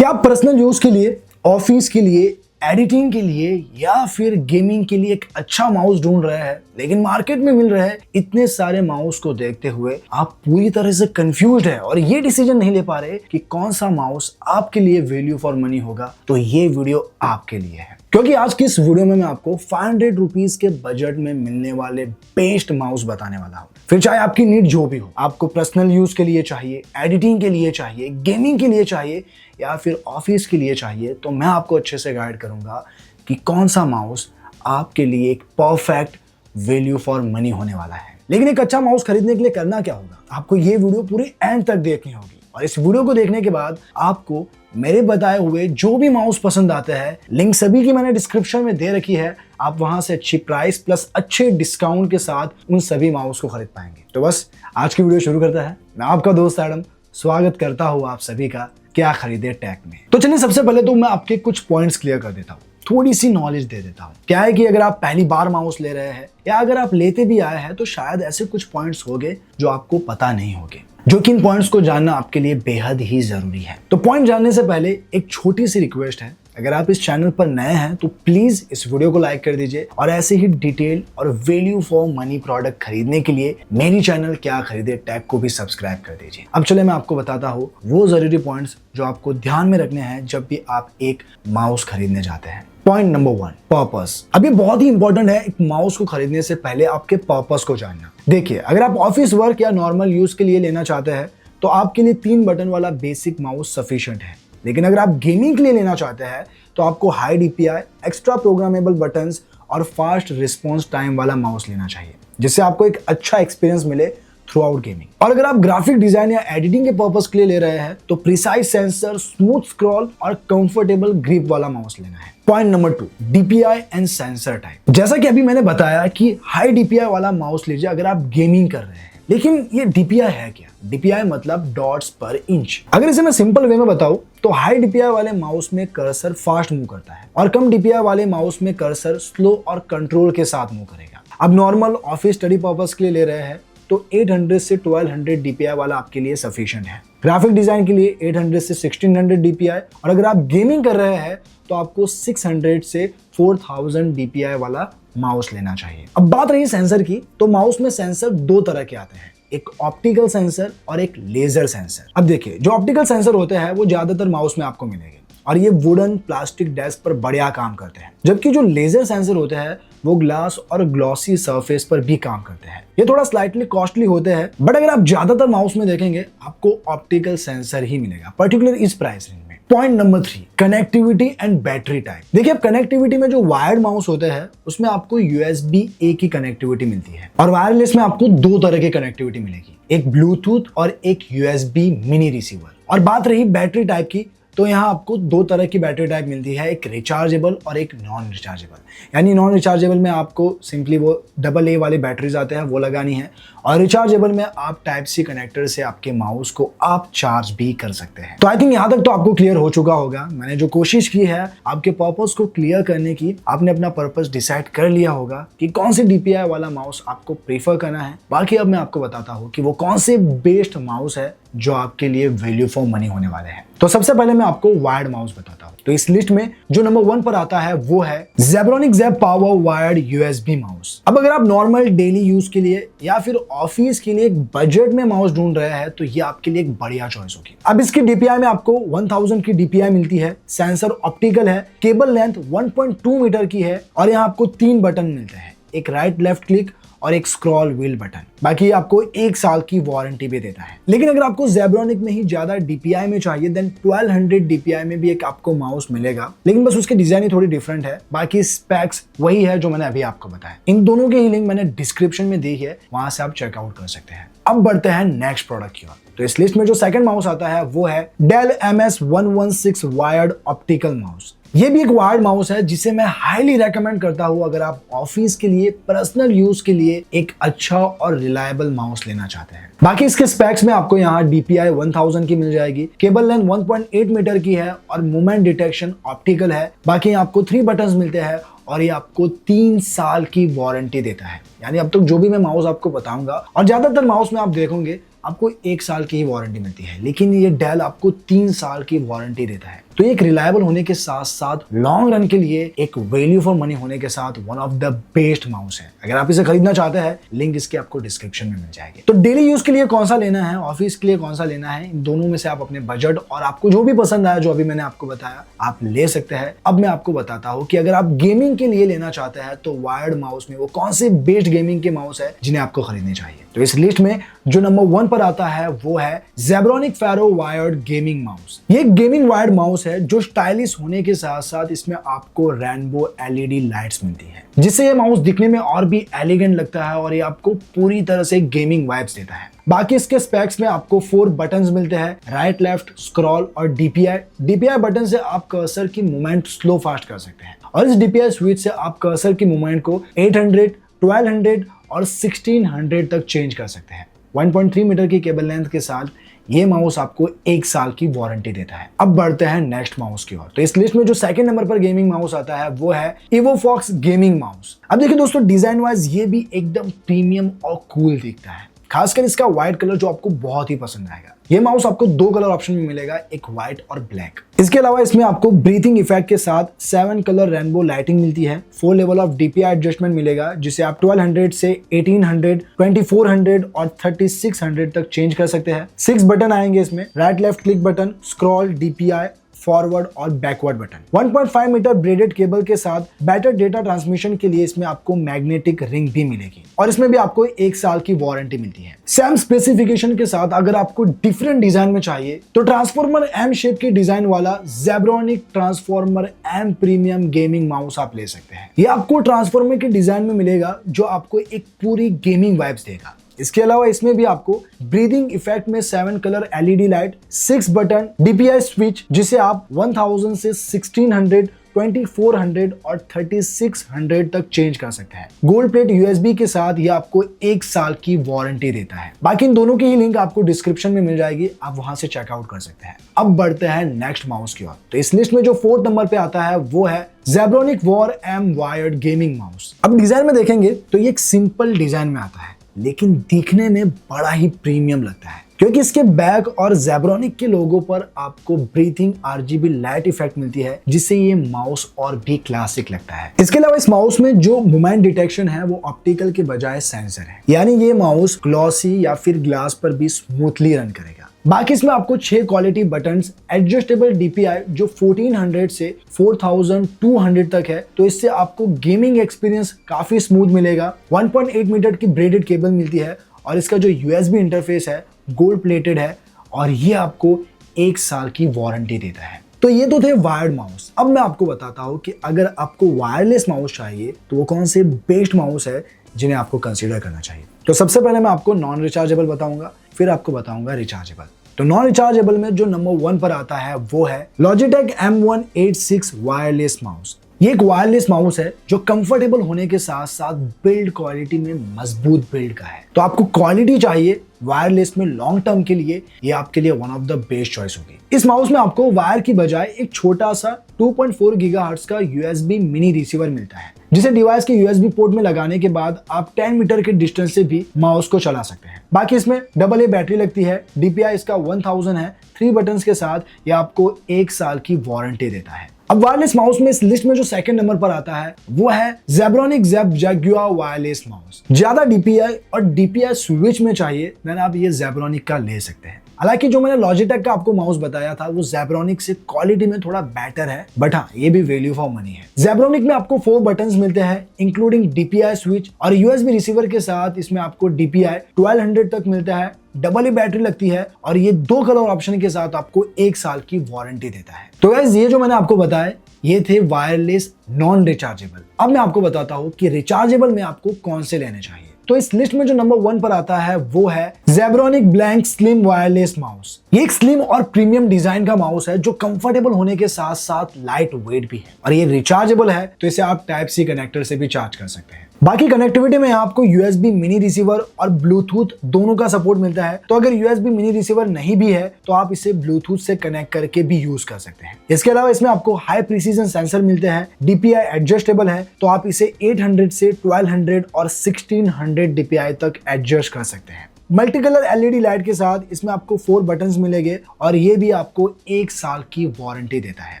क्या आप personal use के लिए, ऑफिस के लिए, एडिटिंग के लिए या फिर गेमिंग के लिए एक अच्छा माउस ढूंढ रहे हैं, लेकिन मार्केट में मिल रहे इतने सारे माउस को देखते हुए आप पूरी तरह से कंफ्यूज्ड है और ये डिसीजन नहीं ले पा रहे कि कौन सा माउस आपके लिए वैल्यू फॉर मनी होगा? तो ये वीडियो आपके लिए है, क्योंकि आज की इस वीडियो में मैं आपको 500 रुपीज के बजट में मिलने वाले बेस्ट माउस बताने वाला हूँ। फिर चाहे आपकी नीड जो भी हो, आपको पर्सनल यूज के लिए चाहिए, एडिटिंग के लिए चाहिए, गेमिंग के लिए चाहिए या फिर ऑफिस के लिए चाहिए, तो मैं आपको अच्छे से गाइड करूंगा कि कौन सा माउस आपके लिए एक परफेक्ट वैल्यू फॉर मनी होने वाला है। लेकिन एक अच्छा माउस खरीदने के लिए करना क्या होगा? आपको ये वीडियो पूरे एंड तक देखनी होगी और इस वीडियो को देखने के बाद आपको मेरे बताए हुए जो भी माउस पसंद आते हैं, लिंक सभी की मैंने डिस्क्रिप्शन में दे रखी है, आप वहां से अच्छी प्राइस प्लस अच्छे डिस्काउंट के साथ उन सभी माउस को खरीद पाएंगे। तो बस आज की वीडियो शुरू करता है। मैं आपका दोस्त एडम स्वागत करता हूँ आप सभी का क्या खरीदे टैग में। तो चलिए सबसे पहले तो मैं आपके कुछ पॉइंट्स क्लियर कर देता हूँ, थोड़ी सी नॉलेज दे देता हूँ। क्या है कि अगर आप पहली बार माउस ले रहे हैं या अगर आप लेते भी आए हैं तो शायद ऐसे कुछ पॉइंट्स होंगे जो आपको पता नहीं होंगे, जो कि इन पॉइंट्स को जानना आपके लिए बेहद ही जरूरी है। तो पॉइंट जानने से पहले एक छोटी सी रिक्वेस्ट है, अगर आप इस चैनल पर नए हैं तो प्लीज इस वीडियो को लाइक कर दीजिए और ऐसे ही डिटेल और वैल्यू फॉर मनी प्रोडक्ट खरीदने के लिए मेरी चैनल क्या खरीदे टैग को भी सब्सक्राइब कर दीजिए। अब चले मैं आपको बताता हूँ वो जरूरी पॉइंट्स जो आपको ध्यान में रखने हैं जब भी आप एक माउस खरीदने जाते हैं। Point number 1, purpose. अब ये बहुत ही इंपॉर्टेंट है एक माउस को खरीदने से पहले आपके पर्पस को जानना। देखिए, अगर आप ऑफिस वर्क या नॉर्मल यूज के लिए लेना चाहते हैं तो आपके लिए 3 बटन वाला बेसिक माउस सफिशिएंट है। लेकिन अगर आप गेमिंग के लिए लेना चाहते हैं तो आपको high DPI, extra programmable buttons और फास्ट रिस्पॉन्स टाइम वाला माउस लेना चाहिए, जिससे आपको एक अच्छा एक्सपीरियंस मिले थ्रू आउट गेमिंग। और अगर आप ग्राफिक डिजाइन या एडिटिंग के पर्पस के लिए ले रहे हैं तो प्रिसाइज सेंसर, स्मूथ स्क्रॉल और कंफर्टेबल ग्रिप वाला माउस लेना है। Point number 2, DPI and sensor type. जैसा कि अभी मैंने बताया कि हाई डीपीआई वाला माउस लीजिए अगर आप गेमिंग कर रहे हैं। लेकिन ये डीपीआई है क्या? डीपीआई मतलब डॉट्स पर इंच। अगर इसे मैं सिंपल वे में बताऊं तो हाई डीपीआई वाले माउस में कर्सर फास्ट मूव करता है और कम डीपीआई वाले माउस में कर्सर स्लो और कंट्रोल के साथ मूव करेगा। अब नॉर्मल ऑफिस स्टडी पर्पस के लिए ले रहे हैं तो 800 से 1200 डीपीआई वाला आपके लिए सफिशिएंट है। ग्राफिक डिजाइन के लिए 800 से 1600 डीपीआई और अगर आप गेमिंग कर रहे हैं तो आपको 600 से 4000 डीपीआई वाला माउस लेना चाहिए। अब बात रही सेंसर की, तो माउस में सेंसर 2 तरह के आते हैं, एक ऑप्टिकल सेंसर और एक लेजर सेंसर। अब देखिए, जो ऑप्टिकल सेंसर होते हैं वो ज्यादातर माउस में आपको मिलेंगे और ये वुडन प्लास्टिक डेस्क पर बढ़िया काम करते हैं, जबकि जो लेजर सेंसर होते हैं वो ग्लास और ग्लॉसी सरफेस पर भी काम करते हैं। ये थोड़ा स्लाइटली कॉस्टली होते हैं, बट अगर आप ज्यादातर माउस में देखेंगे आपको ऑप्टिकल सेंसर ही मिलेगा, पर्टिकुलर इस प्राइस रेंज में। Point number 3, connectivity and battery type. देखिए, अब कनेक्टिविटी में जो वायर्ड माउस होते हैं उसमें आपको USB-A की कनेक्टिविटी मिलती है और वायरलेस में आपको 2 तरह की कनेक्टिविटी मिलेगी, एक ब्लूटूथ और एक USB मिनी रिसीवर। और बात रही बैटरी टाइप की, तो यहाँ आपको 2 तरह की बैटरी टाइप मिलती है, एक रिचार्जेबल और एक नॉन रिचार्जेबल। यानी नॉन रिचार्जेबल में आपको सिंपली वो AA वाली बैटरीज आते हैं वो लगानी है और रिचार्जेबल में आप टाइप सी कनेक्टर से आपके माउस को आप चार्ज भी कर सकते हैं। तो आई थिंक यहाँ तक तो आपको क्लियर हो चुका होगा। मैंने जो कोशिश की है आपके पर्पस को क्लियर करने की, आपने अपना पर्पस डिसाइड कर लिया होगा कि कौन सी डीपीआई वाला माउस आपको प्रेफर करना है। बाकी अब मैं आपको बताता हूँ कि वो कौन से बेस्ट माउस है जो आपके लिए वैल्यू फॉर मनी होने वाले हैं। तो सबसे पहले मैं आपको वायर्ड माउस बताता हूँ। तो इस लिस्ट में जो नंबर 1 पर आता है वो है Zebronic Zeb Power wired USB mouse. अब अगर आप नॉर्मल डेली यूज के लिए या फिर ऑफिस के लिए एक बजट में माउस ढूंढ रहे हैं तो ये आपके लिए एक बढ़िया चॉइस होगी। अब इसकी डीपीआई में आपको 1000 की डीपीआई मिलती है, सेंसर ऑप्टिकल है, केबल लेंथ 1.2 मीटर की है और यहाँ आपको 3 बटन मिलते हैं, एक राइट लेफ्ट क्लिक और एक स्क्रॉल व्हील बटन। बाकी आपको 1 साल की वारंटी भी देता है। लेकिन अगर आपको Zebronic में ही ज्यादा डीपीआई में चाहिए देन 1200 डीपीआई में भी एक आपको माउस मिलेगा, लेकिन बस उसकी डिजाइन ही थोड़ी डिफरेंट है, बाकी स्पेक्स वही है जो मैंने अभी आपको बताया। इन दोनों के ही लिंक मैंने डिस्क्रिप्शन में दी है, वहां से आप चेकआउट कर सकते हैं। अब बढ़ते हैं नेक्स्ट प्रोडक्ट की ओर। तो इस लिस्ट में जो सेकंड माउस आता है वो है Dell MS-116 wired optical mouse. ये भी एक वायर्ड माउस है जिसे मैं हाईली रेकमेंड करता हूं अगर आप ऑफिस के लिए, पर्सनल यूज के लिए एक अच्छा और रिलायबल माउस लेना चाहते हैं। बाकी इसके स्पेक्स में आपको यहाँ डीपीआई 1000 की मिल जाएगी, केबल लेंथ 1.8 मीटर की है और मूवमेंट डिटेक्शन ऑप्टिकल है। बाकी आपको 3 बटन्स मिलते हैं और ये आपको 3 साल की वारंटी देता है। यानी अब तक जो भी मैं माउस आपको बताऊंगा और ज्यादातर माउस में आप देखोगे आपको 1 साल की ही वारंटी मिलती है, लेकिन ये डेल आपको 3 साल की वारंटी देता है। तो एक रिलायबल होने के साथ साथ लॉन्ग रन के लिए एक वैल्यू फॉर मनी होने के साथ one of the best mouse है। अगर आप इसे खरीदना चाहते हैं, लिंक इसके आपको डिस्क्रिप्शन में मिल जाएगी। तो डेली यूज के लिए कौन सा लेना है, ऑफिस के लिए कौन सा लेना है, इन दोनों में से आप अपने बजट और आपको जो भी पसंद आया, जो अभी मैंने आपको बताया, आप ले सकते हैं। अब मैं आपको बताता हूं कि अगर आप गेमिंग के लिए लेना चाहते हैं तो वायर्ड माउस में वो कौन से बेस्ट गेमिंग के माउस है जिन्हें आपको खरीदने चाहिए। तो इस लिस्ट में जो नंबर 1 पर आता है वो है Zebronic Pharaoh wired gaming mouse. ये एक गेमिंग वायर्ड माउस है जो स्टाइलिश होने के साथ साथ इसमें आपको रेनबो एलईडी लाइट्स मिलती है, जिससे ये माउस दिखने में और भी एलिगेंट लगता है और ये आपको पूरी तरह से गेमिंग वाइब्स देता है। बाकी इसके स्पेक्स में आपको 4 बटन्स मिलते हैं, राइट, लेफ्ट, स्क्रॉल और डीपीआई बटन से आप कर्सर की मूवमेंट स्लो फास्ट कर सकते हैं और इस डीपीआई स्विच से आप कर्सर की मूवमेंट को 800, 1200 और 1600 तक चेंज कर सकते हैं। 1.3 मीटर की केबल लेंथ के साथ ये माउस आपको 1 साल की वारंटी देता है। अब बढ़ते हैं नेक्स्ट माउस की ओर। तो इस लिस्ट में जो सेकंड नंबर पर गेमिंग माउस आता है वो है EvoFox गेमिंग माउस। अब देखिए दोस्तों, डिजाइन वाइज ये भी एकदम प्रीमियम और कूल दिखता है, खासकर इसका व्हाइट कलर जो आपको बहुत ही पसंद आएगा। ये माउस आपको 2 कलर ऑप्शन में मिलेगा, एक व्हाइट और ब्लैक। इसके अलावा इसमें आपको ब्रीथिंग इफेक्ट के साथ 7 कलर रेनबो लाइटिंग मिलती है, 4 लेवल ऑफ डीपीआई एडजस्टमेंट मिलेगा, जिसे आप 1200 से 1800, 2400 और 3600 तक चेंज कर सकते हैं। 6 बटन आएंगे इसमें, right left click button, scroll, DPI, forward और backward button. 1.5 metre braided cable के साथ बेटर डेटा ट्रांसमिशन के लिए इसमें आपको मैग्नेटिक रिंग भी मिलेगी और इसमें भी आपको 1 साल की वारंटी मिलती है। सेम स्पेसिफिकेशन के साथ अगर आपको डिफरेंट डिजाइन में चाहिए तो ट्रांसफॉर्मर एम शेप के डिजाइन वाला Zebronic transformer M premium gaming mouse आप ले सकते हैं। ये आपको ट्रांसफॉर्मर के डिजाइन में मिलेगा जो आपको एक पूरी गेमिंग वाइब्स देगा। इसके अलावा इसमें भी आपको ब्रीदिंग इफेक्ट में 7 colour LED light, 6 button, DPI switch जिसे आप 1000 से 1600, 2400 और 3600 तक चेंज कर सकते हैं। गोल्ड प्लेट यूएसबी के साथ ये आपको 1 साल की वारंटी देता है। बाकी इन दोनों की ही लिंक आपको डिस्क्रिप्शन में मिल जाएगी, आप वहां से चेकआउट कर सकते हैं। अब बढ़ते हैं नेक्स्ट माउस की ओर। तो इस लिस्ट में जो 4th नंबर पे आता है वो है Zebronic War M wired gaming mouse. अब डिजाइन में देखेंगे तो ये एक सिंपल डिजाइन में आता है, लेकिन दिखने में बड़ा ही प्रीमियम लगता है क्योंकि इसके बैक और Zebronic के लोगो पर आपको ब्रीथिंग आरजीबी लाइट इफेक्ट मिलती है, जिससे ये माउस और भी क्लासिक लगता है। इसके अलावा इस माउस में जो मूवमेंट डिटेक्शन है वो ऑप्टिकल के बजाय सेंसर है, यानी ये माउस ग्लॉसी या फिर ग्लास पर भी स्मूथली रन करेगा। बाकी इसमें आपको 6 क्वालिटी बटन्स, एडजस्टेबल डीपीआई जो 1400 से 4200 तक है, तो इससे आपको गेमिंग एक्सपीरियंस काफी स्मूथ मिलेगा। 1.8 मीटर की ब्रेडेड केबल मिलती है और इसका जो यूएसबी इंटरफेस है गोल्ड प्लेटेड है और ये आपको 1 साल की वारंटी देता है। तो ये तो थे वायर्ड माउस। अब मैं आपको बताता हूँ कि अगर आपको वायरलेस माउस चाहिए तो वो कौन से बेस्ट माउस है जिन्हें आपको कंसीडर करना चाहिए। तो सबसे पहले मैं आपको नॉन रिचार्जेबल बताऊंगा, फिर आपको बताऊंगा रिचार्जेबल। तो नॉन रिचार्जेबल में जो नंबर 1 पर आता है वो है Logitech M186 वायरलेस माउस। ये एक वायरलेस माउस है जो कंफर्टेबल होने के साथ साथ बिल्ड क्वालिटी में मजबूत बिल्ड का है। तो आपको क्वालिटी चाहिए वायरलेस में लॉन्ग टर्म के लिए, ये आपके लिए one of the best choice होगी। इस माउस में आपको वायर की बजाय एक छोटा सा 2.4 गीगाहर्ट्ज का यूएसबी मिनी रिसीवर मिलता है, जिसे डिवाइस के यूएसबी पोर्ट में लगाने के बाद आप 10 मीटर के डिस्टेंस से भी माउस को चला सकते हैं। बाकी इसमें AA बैटरी लगती है, डीपीआई इसका 1000 है, 3 बटन्स के साथ ये आपको 1 साल की वारंटी देता है। अब वायरलेस माउस में इस लिस्ट में जो सेकंड नंबर पर आता है वो है Zebronic Zeb Jaguar wireless mouse. ज्यादा डीपीआई और डीपीआई स्विच में चाहिए देन आप ये Zebronic का ले सकते हैं। हालांकि जो मैंने Logitech का आपको माउस बताया था वो Zebronic से क्वालिटी में थोड़ा बेटर है, बट हाँ ये भी वैल्यू फॉर मनी है। Zebronic में आपको 4 बटन्स मिलते हैं इंक्लूडिंग डीपीआई स्विच और यूएसबी रिसीवर के साथ इसमें आपको डीपीआई 1200 तक मिलता है, AA बैटरी लगती है और ये 2 कलर ऑप्शन के साथ आपको 1 साल की वारंटी देता है। तो गाइस ये जो मैंने आपको बताया ये थे वायरलेस नॉन रिचार्जेबल। अब मैं आपको बताता हूँ कि रिचार्जेबल में आपको कौन से लेने चाहिए। तो इस लिस्ट में जो नंबर 1 पर आता है वो है Zebronic Blank slim wireless mouse. ये एक स्लिम और प्रीमियम डिजाइन का माउस है जो कंफर्टेबल होने के साथ साथ लाइट वेट भी है और ये रिचार्जेबल है, तो इसे आप टाइप सी कनेक्टर से भी चार्ज कर सकते हैं। बाकी कनेक्टिविटी में आपको यूएसबी मिनी रिसीवर और ब्लूटूथ दोनों का सपोर्ट मिलता है। तो अगर यूएसबी मिनी रिसीवर नहीं भी है तो आप इसे ब्लूटूथ से कनेक्ट करके भी यूज कर सकते हैं। इसके अलावा इसमें आपको हाई प्रिसीजन सेंसर मिलते हैं, डीपीआई एडजस्टेबल है, तो आप इसे 800 से 1200 और 1600 डीपीआई तक एडजस्ट कर सकते हैं। मल्टी कलर एलईडी लाइट के साथ इसमें आपको 4 बटन्स मिलेंगे और ये भी आपको 1 साल की वारंटी देता है।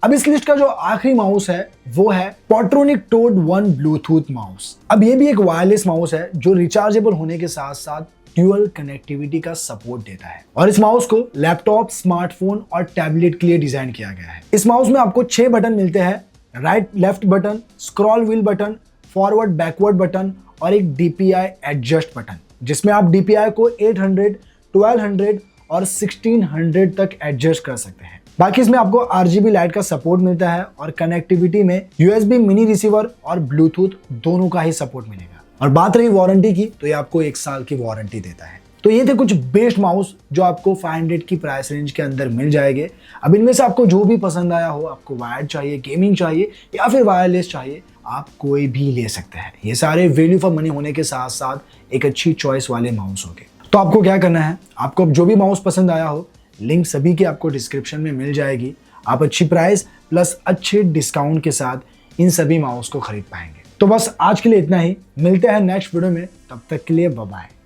अब इस लिस्ट का जो आखिरी माउस है वो है पॉट्रोनिक टोड 1 ब्लूटूथ माउस। अब ये भी एक वायरलेस माउस है जो रिचार्जेबल होने के साथ साथ ड्यूअल कनेक्टिविटी का सपोर्ट देता है और इस माउस को लैपटॉप, स्मार्टफोन और टैबलेट के लिए डिजाइन किया गया है। इस माउस में आपको 6 बटन मिलते हैं, right left button, scroll wheel button, forward backward button और एक DPI एडजस्ट बटन, जिसमें आप DPI को 800, 1200 और 1600 तक एडजस्ट कर सकते हैं। बाकी इसमें आपको RGB लाइट का सपोर्ट मिलता है और कनेक्टिविटी में USB मिनी रिसीवर और ब्लूटूथ दोनों का ही सपोर्ट मिलेगा। और बात रही वारंटी की, तो ये आपको 1 साल की वारंटी देता है। तो ये थे कुछ बेस्ट माउस जो आपको 500 की प्राइस रेंज के अंदर मिल जाएंगे। अब इनमें से आपको जो भी पसंद आया हो, आपको वायर्ड चाहिए, गेमिंग चाहिए या फिर वायरलेस चाहिए, आप कोई भी ले सकते हैं। ये सारे वैल्यू फॉर मनी होने के साथ साथ एक अच्छी चॉइस वाले माउस होंगे। तो आपको क्या करना है, आपको जो भी माउस पसंद आया हो, लिंक सभी की आपको डिस्क्रिप्शन में मिल जाएगी। आप अच्छी प्राइस प्लस अच्छे डिस्काउंट के साथ इन सभी माउस को खरीद पाएंगे। तो बस आज के लिए इतना ही, मिलते हैं नेक्स्ट वीडियो में, तब तक के लिए बाय बाय।